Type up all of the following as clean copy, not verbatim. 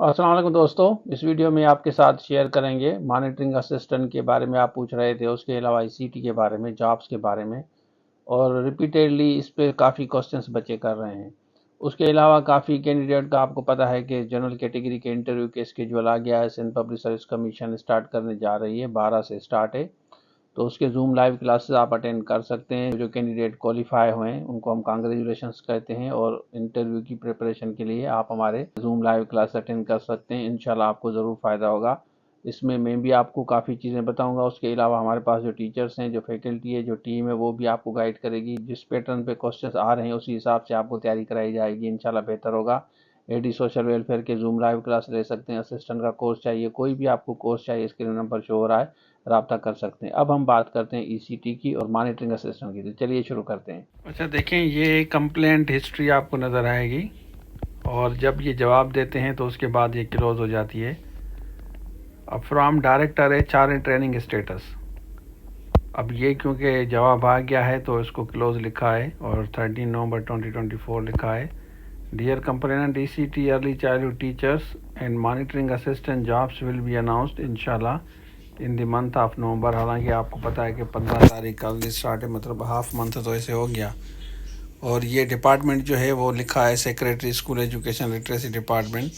अस्सलाम वालेकुम दोस्तों, इस वीडियो में आपके साथ शेयर करेंगे मॉनिटरिंग असिस्टेंट के बारे में। आप पूछ रहे थे, उसके अलावा आईसीटी के बारे में, जॉब्स के बारे में, और रिपीटेडली इस पे काफ़ी क्वेश्चंस बच्चे कर रहे हैं। उसके अलावा काफ़ी कैंडिडेट का आपको पता है कि जनरल कैटेगरी के इंटरव्यू के स्केड्यूल आ गया है। Sindh public service commission start करने जा रही है, 12 से स्टार्ट है। तो उसके जूम लाइव क्लासेस आप अटेंड कर सकते हैं। जो कैंडिडेट क्वालिफाई हुए हैं उनको हम कांग्रेचुलेशंस कहते हैं, और इंटरव्यू की प्रिपरेशन के लिए आप हमारे जूम लाइव क्लास अटेंड कर सकते हैं। इंशाल्लाह आपको ज़रूर फ़ायदा होगा। इसमें मैं भी आपको काफ़ी चीज़ें बताऊंगा। उसके अलावा हमारे पास जो टीचर्स हैं, जो फैकल्टी है, जो टीम है, वो भी आपको गाइड करेगी। जिस पैटर्न पे क्वेश्चंस आ रहे हैं उसी हिसाब से आपको तैयारी कराई जाएगी। इंशाल्लाह बेहतर होगा। एडी सोशल वेलफेयर के जूम लाइव क्लास ले सकते हैं। असिस्टेंट का कोर्स चाहिए, कोई भी आपको कोर्स चाहिए, स्क्रीन नंबर शो हो रहा है, राब्ता कर सकते हैं। अब हम बात करते हैं ईसीटी की और मॉनिटरिंग असिस्टेंट की। तो चलिए शुरू करते हैं। अच्छा देखें, ये कंप्लेंट हिस्ट्री आपको नज़र आएगी, और जब ये जवाब देते हैं तो उसके बाद ये क्लोज हो जाती है। अब from director HR in training status. अब ये क्योंकि जवाब आ गया है तो इसको क्लोज लिखा है, और 13 नवंबर 2024 लिखा है। Dear complainant, ECT early childhood teachers and monitoring assistant jobs will be announced इंशाल्लाह in the month of November. हालांकि आपको पता है कि 15 तारीख का स्टार्ट है, मतलब हाफ मंथ तो ऐसे हो गया। और ये डिपार्टमेंट जो है वो लिखा है secretary school education literacy department.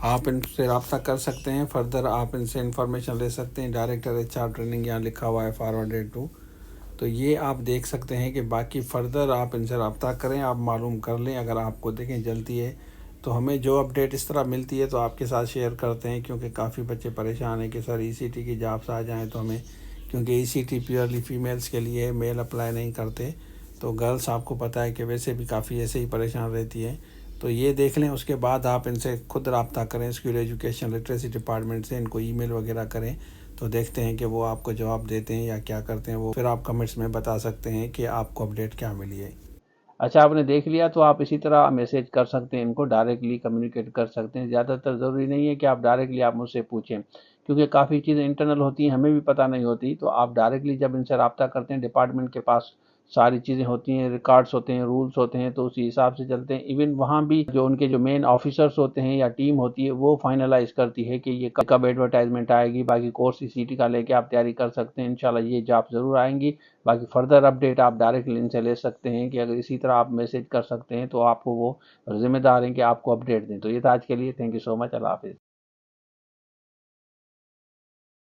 आप इनसे रब्ता कर सकते हैं, फर्दर आप इनसे इंफॉर्मेशन ले सकते हैं। डायरेक्टर एचआर ट्रेनिंग यहाँ लिखा हुआ है, फॉरवर्डेड टू। तो ये आप देख सकते हैं कि बाकी फ़र्दर आप इनसे रब्ता करें, आप मालूम कर लें। अगर आपको देखें जल्दी है तो हमें जो अपडेट इस तरह मिलती है तो आपके साथ शेयर करते हैं, क्योंकि काफ़ी बच्चे परेशान हैं कि सर ईसीटी की जॉब्स आ जाएं तो हमें, क्योंकि ईसीटी प्योरली फ़ीमेल्स के लिए, मेल अप्लाई नहीं करते। तो गर्ल्स आपको पता है कि वैसे भी काफ़ी ऐसे ही परेशान रहती है। तो ये देख लें, उसके बाद आप इनसे खुद रब्ता करें, स्कूल एजुकेशन लिटरेसी डिपार्टमेंट से इनको ईमेल वगैरह करें। तो देखते हैं कि वो आपको जवाब देते हैं या क्या करते हैं। वो फिर आप कमेंट्स में बता सकते हैं कि आपको अपडेट क्या मिली है। अच्छा, आपने देख लिया तो आप इसी तरह मैसेज कर सकते हैं, इनको डायरेक्टली कम्युनिकेट कर सकते हैं। ज़्यादातर ज़रूरी नहीं है कि आप डायरेक्टली आप मुझसे पूछें, क्योंकि काफ़ी चीज़ें इंटरनल होती हैं, हमें भी पता नहीं होती। तो आप डायरेक्टली जब इनसे रब्ता करते हैं, डिपार्टमेंट के पास सारी चीज़ें होती हैं, रिकॉर्ड्स होते हैं, रूल्स होते हैं, तो उसी हिसाब से चलते हैं। इवन वहाँ भी जो उनके जो मेन ऑफिसर्स होते हैं या टीम होती है, वो फाइनलाइज करती है कि ये कब एडवर्टाइजमेंट आएगी। बाकी कोर्स सीटी का लेके आप तैयारी कर सकते हैं। इंशाल्लाह ये जॉब ज़रूर आएंगी। बाकी फर्दर अपडेट आप डायरेक्ट लिंक से ले सकते हैं, कि अगर इसी तरह आप मैसेज कर सकते हैं तो आपको वो जिम्मेदार हैं कि आपको अपडेट दें। तो ये था आज के लिए। Thank you so much. अल्लाह हाफिज़।